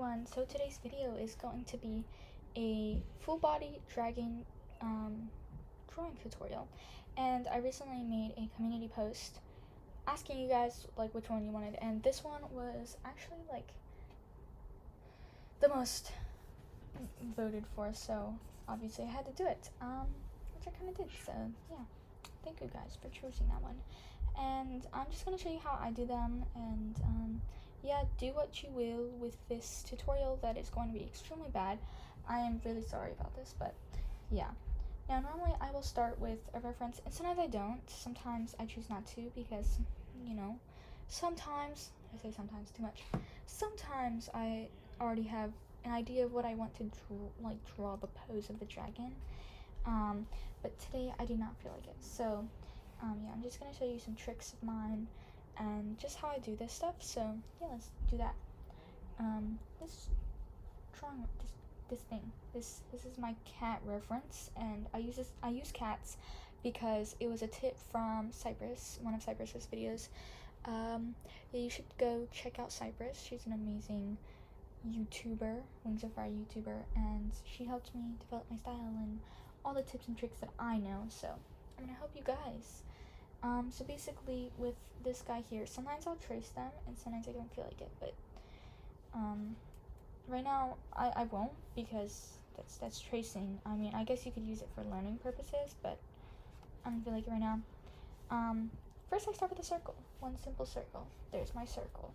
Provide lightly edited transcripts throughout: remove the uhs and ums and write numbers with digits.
everyone, so today's video is going to be a full body dragon drawing tutorial, and I recently made a community post asking you guys like which one you wanted, and this one was actually like the most voted for, so obviously I had to do it, which I kind of did. So yeah, thank you guys for choosing that one, and I'm just gonna show you how I do them, and yeah, do what you will with this tutorial that is going to be extremely bad. I am really sorry about this, but yeah. Now normally I will start with a reference, and sometimes I don't. Sometimes I choose not to because, you know, sometimes, I say sometimes too much, sometimes I already have an idea of what I want to draw the pose of the dragon, but today I do not feel like it. So yeah, I'm just gonna show you some tricks of mine and just how I do this stuff. So yeah, let's do that. This drawing, this thing, this is my cat reference, and I use cats because it was a tip from Cypress, one of Cypress's videos. Yeah, you should go check out Cypress. She's an amazing YouTuber, Wings of Fire YouTuber, and she helped me develop my style and all the tips and tricks that I know. So I'm gonna help you guys. So basically with this guy here, sometimes I'll trace them and sometimes I don't feel like it, but right now I won't, because that's tracing. I mean, I guess you could use it for learning purposes, but I don't feel like it right now. First I start with a circle, one simple circle. There's my circle,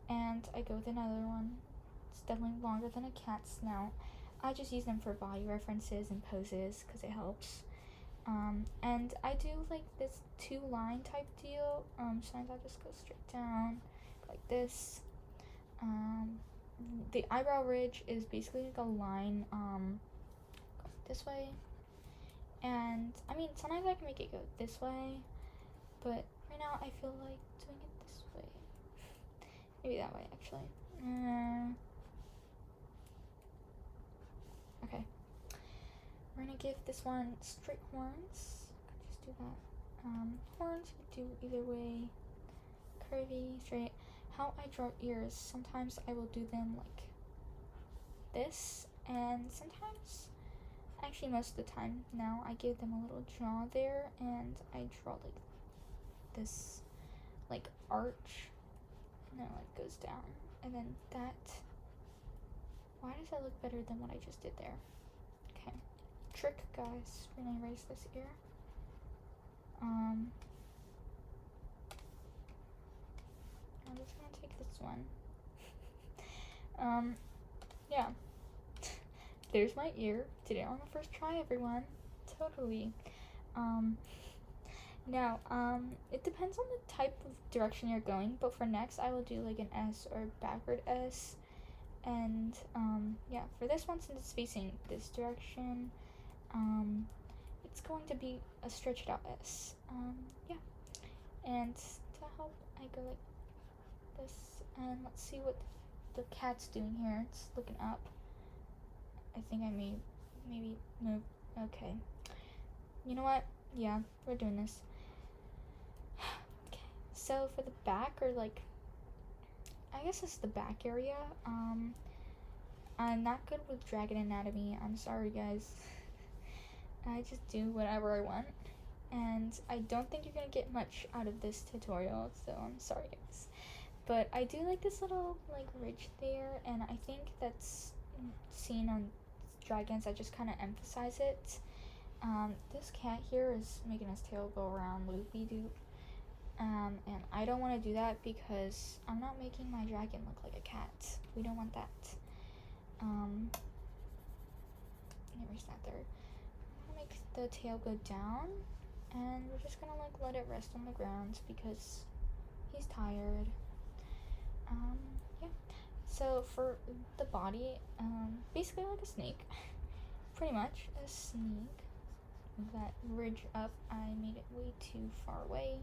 and I go with another one. It's definitely longer than a cat's now. I just use them for body references and poses because it helps. And I do like this 2-line type deal. Sometimes I'll just go straight down like this. The eyebrow ridge is basically like a line this way, and I mean sometimes I can make it go this way, but right now I feel like doing it this way. Maybe that way actually. Okay. We're gonna give this one straight horns. Just do that. Horns we do either way. Curvy, straight. How I draw ears, sometimes I will do them like this, and sometimes, actually most of the time now, I give them a little jaw there, and I draw like this like arch, and then it like goes down, and then that. Why does that look better than what I just did there? Okay. Trick, guys. We're gonna erase this ear. I'm just gonna take this one. Yeah. There's my ear. Today on the first try, everyone. Totally. Now, it depends on the type of direction you're going, but for next, I will do like an S or backward S. And, yeah, for this one, since it's facing this direction, it's going to be a stretched out S. Yeah. And to help, I go like this, and let's see what the cat's doing here. It's looking up. I think I maybe move. Okay. You know what? Yeah, we're doing this. Okay. So for the back, or like, I guess it's the back area. I'm not good with dragon anatomy. I'm sorry, guys. I just do whatever I want, and I don't think you're gonna get much out of this tutorial, so I'm sorry, guys. But I do like this little like ridge there, and I think that's seen on dragons. I just kind of emphasize it. This cat here is making his tail go around loopy-doop. And I don't want to do that because I'm not making my dragon look like a cat. We don't want that. Erase that there. I'm gonna make the tail go down, and we're just gonna like let it rest on the ground because he's tired. Yeah. So for the body, basically like a snake. Pretty much a snake. That ridge up, I made it way too far away.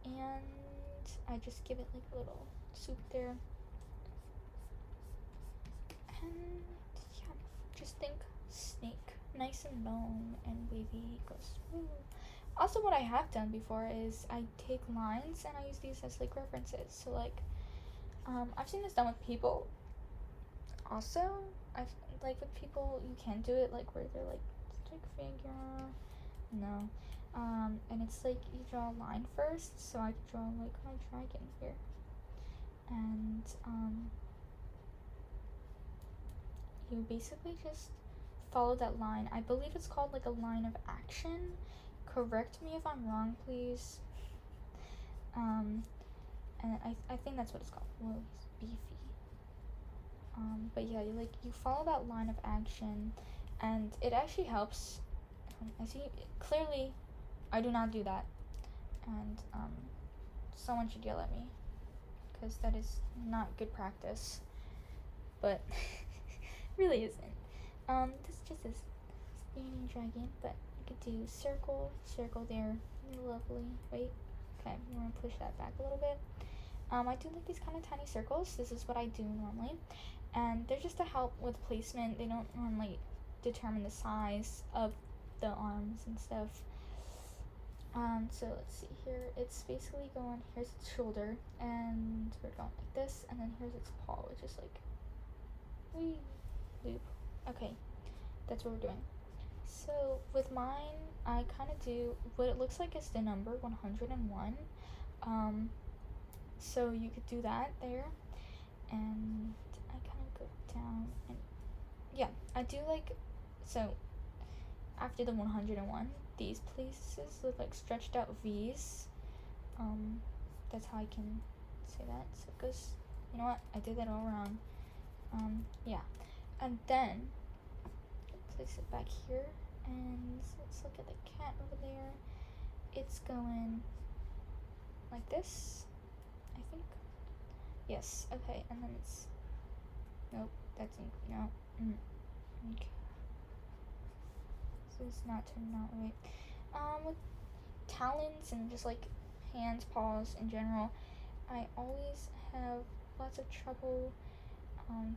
And I just give it like a little swoop there, and yeah, just think snake, nice and long and wavy, goes smooth. Also, what I have done before is I take lines and I use these as like references. So like, I've seen this done with people, Also, I've like with people, you can do it like where they're like stick figure. No. And it's like you draw a line first, so I draw like my dragon here. And you basically just follow that line. I believe it's called like a line of action. Correct me if I'm wrong, please. And I think that's what it's called. Whoa, he's beefy. But yeah, you follow that line of action, and it actually helps. I see, clearly, I do not do that, and someone should yell at me, because that is not good practice, but really isn't. This just is standing dragon, but you could do circle there, lovely. Wait, okay, I'm gonna push that back a little bit. I do like these kind of tiny circles. This is what I do normally, and they're just to help with placement. They don't normally determine the size of the arms and stuff. So let's see here. It's basically going, here's its shoulder, and we're going like this, and then here's its paw, which is like, loop. Okay, that's what we're doing. So with mine, I kind of do what it looks like is the number 101. So you could do that there, and I kind of go down, and yeah, I do like, so after the 101, these places look like stretched out V's. That's how I can say that. So it goes, you know what, I did that all wrong. Yeah, and then place it back here, and let's look at the cat over there. It's going like this, I think. Yes, okay, and then it's, nope, that's, no, okay. So it's not turning out right. With talons and just like hands, paws in general, I always have lots of trouble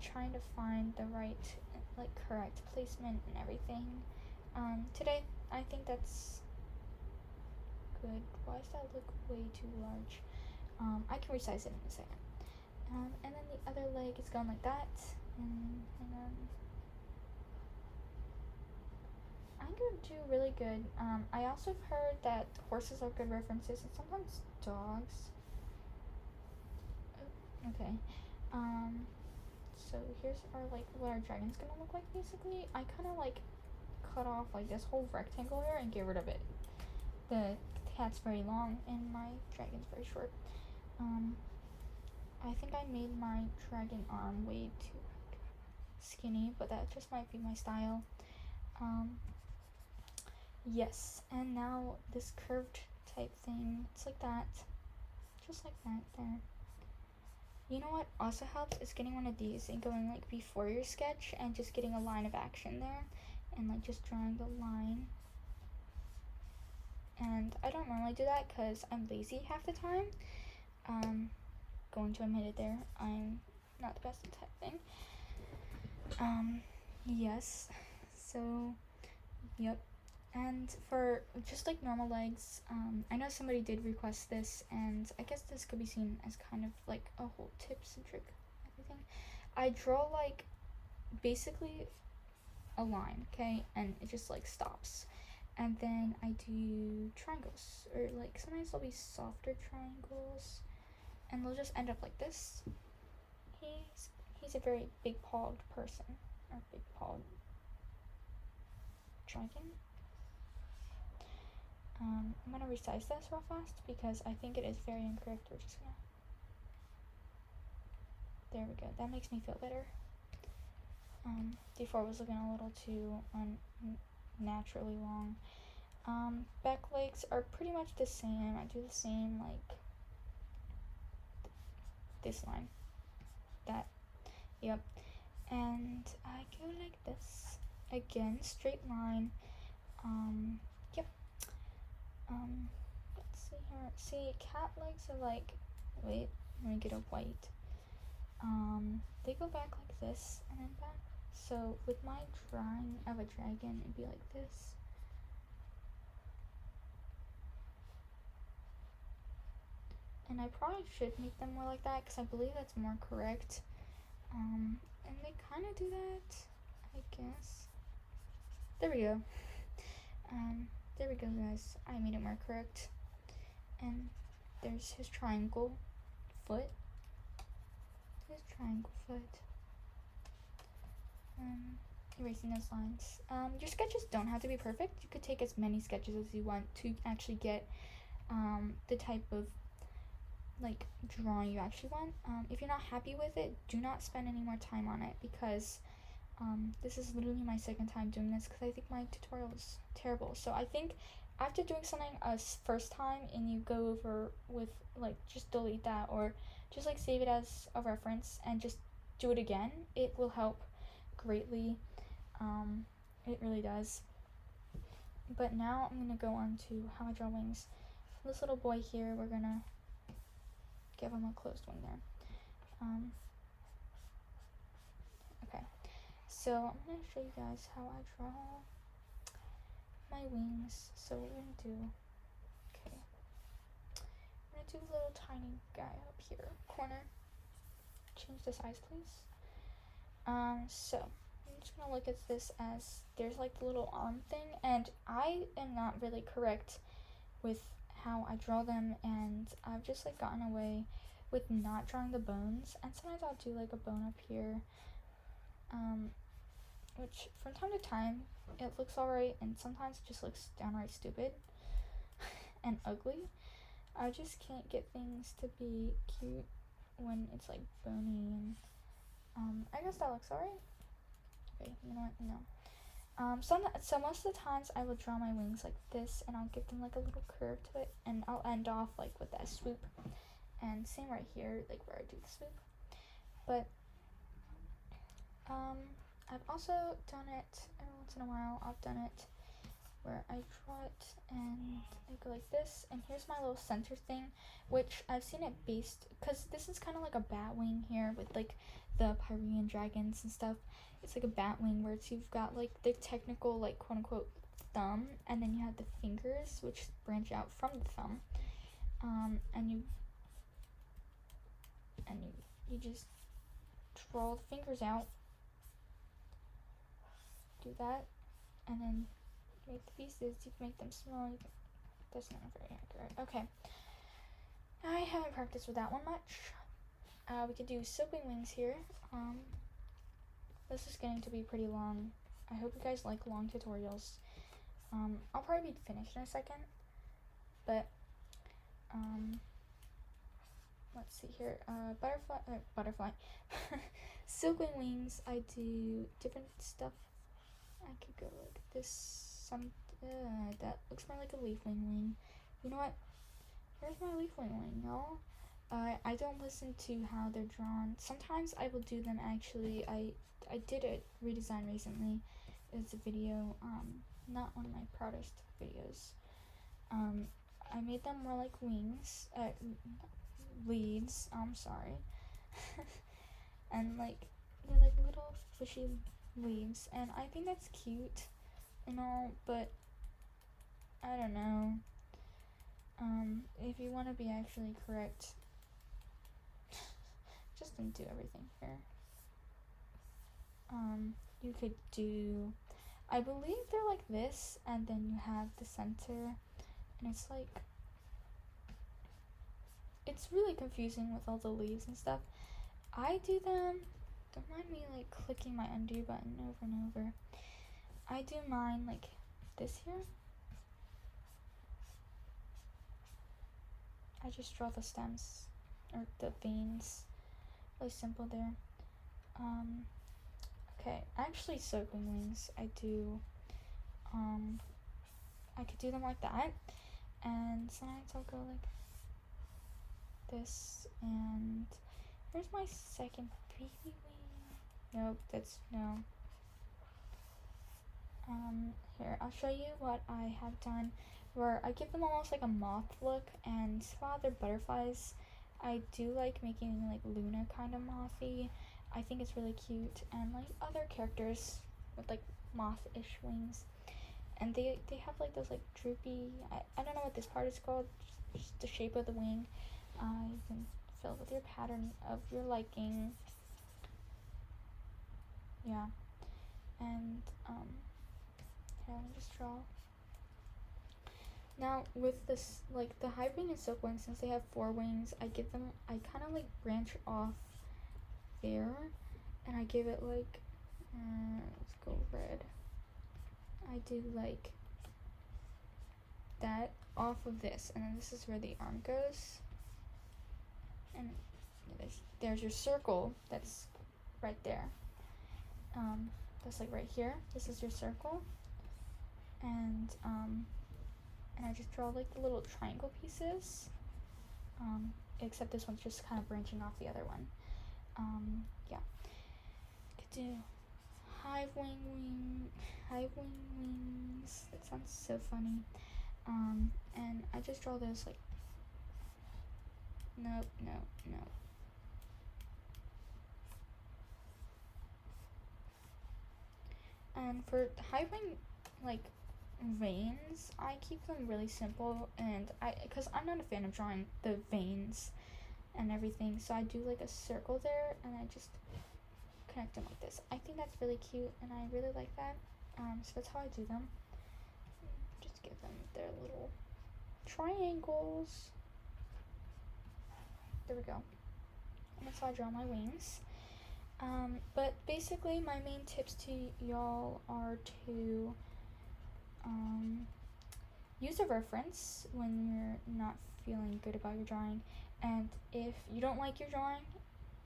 trying to find the right, like, correct placement and everything. Today, I think that's good. Why does that look way too large? I can resize it in a second. And then the other leg is going like that, and then I'm gonna do really good. I also heard that horses are good references, and sometimes dogs. Okay. So here's our, like, what our dragon's gonna look like, basically. I kind of, like, cut off, like, this whole rectangle here and get rid of it. The cat's very long, and my dragon's very short. I think I made my dragon arm way too skinny, but that just might be my style. Yes, and now this curved type thing, it's like that. Just like that there. You know what also helps is getting one of these and going like before your sketch and just getting a line of action there and like just drawing the line. And I don't normally do that because I'm lazy half the time. Going to admit it there, I'm not the best at typing. Yes, so, yep. And for just like normal legs, I know somebody did request this, and I guess this could be seen as kind of like a whole tips and trick everything. I draw like basically a line, okay, and it just like stops, and then I do triangles, or like sometimes they'll be softer triangles, and they'll just end up like this. He's a very big pawed person, or big pawed dragon. I'm gonna resize this real fast because I think it is very incorrect. We're just gonna, there we go, that makes me feel better. Before it was looking a little too unnaturally long. Back legs are pretty much the same. I do the same, like this line, that, yep, and I go like this again, straight line. Yep. Let's see here. See, cat legs are like, wait, let me get a white. They go back like this and then back. So with my drawing of a dragon, it'd be like this. And I probably should make them more like that because I believe that's more correct. And they kind I do that? I guess. There we go. There we go, guys. I made it more correct. And there's his triangle foot. His triangle foot. Erasing those lines. Your sketches don't have to be perfect. You could take as many sketches as you want to actually get the type of like drawing you actually want. If you're not happy with it, do not spend any more time on it, because this is literally my second time doing this because I think my tutorial is terrible. So I think after doing something a first time and you go over with like, just delete that or just like save it as a reference and just do it again, it will help greatly. It really does. But now I'm gonna go on to how I draw wings. This little boy here, we're gonna give him a closed wing there. Okay, so I'm gonna show you guys how I draw my wings. So what we're gonna do, okay, I'm gonna do a little tiny guy up here, corner. Change the size, please. So I'm just gonna look at this as there's like the little arm thing, and I am not really correct with how I draw them, and I've just like gotten away with not drawing the bones, and sometimes I'll do like a bone up here, which from time to time it looks alright, and sometimes it just looks downright stupid and ugly. I just can't get things to be cute when it's like bony, and I guess that looks alright. Okay, you know what? No. So most of the times I will draw my wings like this, and I'll give them like a little curve to it, and I'll end off like with that swoop. And same right here, like where I do the swoop. But I've also done it every once in a while. I've done it where I draw it and I go like this, and here's my little center thing, which I've seen it based, because this is kind of like a bat wing here with like the Pyrean dragons and stuff. It's like a bat wing where you've got like the technical like quote unquote thumb, and then you have the fingers which branch out from the thumb, and you just draw the fingers out, do that, and then make the pieces. You can make them small. That's not very accurate. Okay, I haven't practiced with that one much. We could do silkwing wings here. This is getting to be pretty long. I hope you guys like long tutorials. I'll probably be finished in a second, but let's see here. Butterfly. Silkwing wings, I do different stuff. I could go like this. That looks more like a leafwing wing. You know what? Here's my leafwing wing, y'all. I don't listen to how they're drawn. Sometimes I will do them actually. I did a redesign recently. It's a video, not one of my proudest videos. I made them more like wings, leaves, I'm sorry. And like, they're like little fishy leaves, and I think that's cute and all, but I don't know. If you want to be actually correct, just don't do everything here. You could do, I believe they're like this, and then you have the center, and it's like, it's really confusing with all the leaves and stuff. I do them, don't mind me like clicking my undo button over and over. I do mine like this here. I just draw the stems, or the veins, really simple there. Okay, actually silkwing wings, I do, I could do them like that, and sometimes I'll go like this, and here's my second baby wing. Nope, that's no. Here, I'll show you what I have done, where I give them almost like a moth look, and while they're butterflies, I do like making like Luna kind of mothy. I think it's really cute, and like other characters with like moth-ish wings, and they have like those like droopy, I don't know what this part is called, just the shape of the wing. You can fill with your pattern of your liking. yeah. And here, let me just draw. Now with this, like the hive wing and silk wing, since they have 4 wings, I kind of like branch off there, and I give it like, let's go red. I do like that off of this, and then this is where the arm goes, and there's your circle that's right there. That's like right here. This is your circle, and I just draw like the little triangle pieces. Except this one's just kind of branching off the other one. Yeah. Could do hive wings. That sounds so funny. And I just draw those like. No. And for hive wing, like veins, I keep them really simple, and because I'm not a fan of drawing the veins and everything, so I do like a circle there, and I just connect them like this. I think that's really cute, and I really like that. So that's how I do them. Just give them their little triangles. There we go. And that's how I draw my wings. But basically, my main tips to y'all are to use a reference when you're not feeling good about your drawing, and if you don't like your drawing,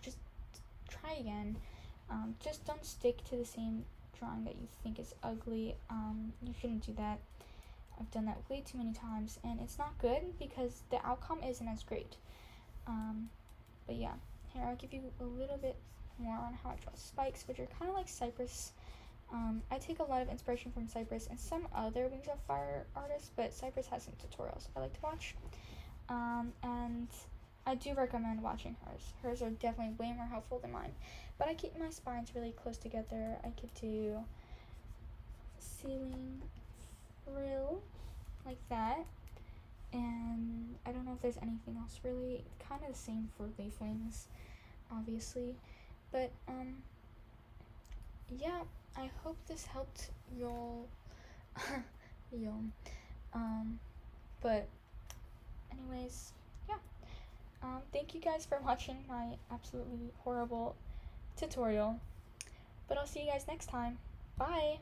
just try again. Just don't stick to the same drawing that you think is ugly. You shouldn't do that. I've done that way too many times, and it's not good because the outcome isn't as great. But yeah, here I'll give you a little bit more on how I draw spikes, which are kind of like cypress. I take a lot of inspiration from Cypress and some other Wings of Fire artists, but Cypress has some tutorials I like to watch. And I do recommend watching hers. Hers are definitely way more helpful than mine. But I keep my spines really close together. I could do ceiling frill like that. And I don't know if there's anything else really. Kind of the same for leaf wings, obviously. But, yeah. I hope this helped y'all. But anyways, yeah. Thank you guys for watching my absolutely horrible tutorial. But I'll see you guys next time. Bye!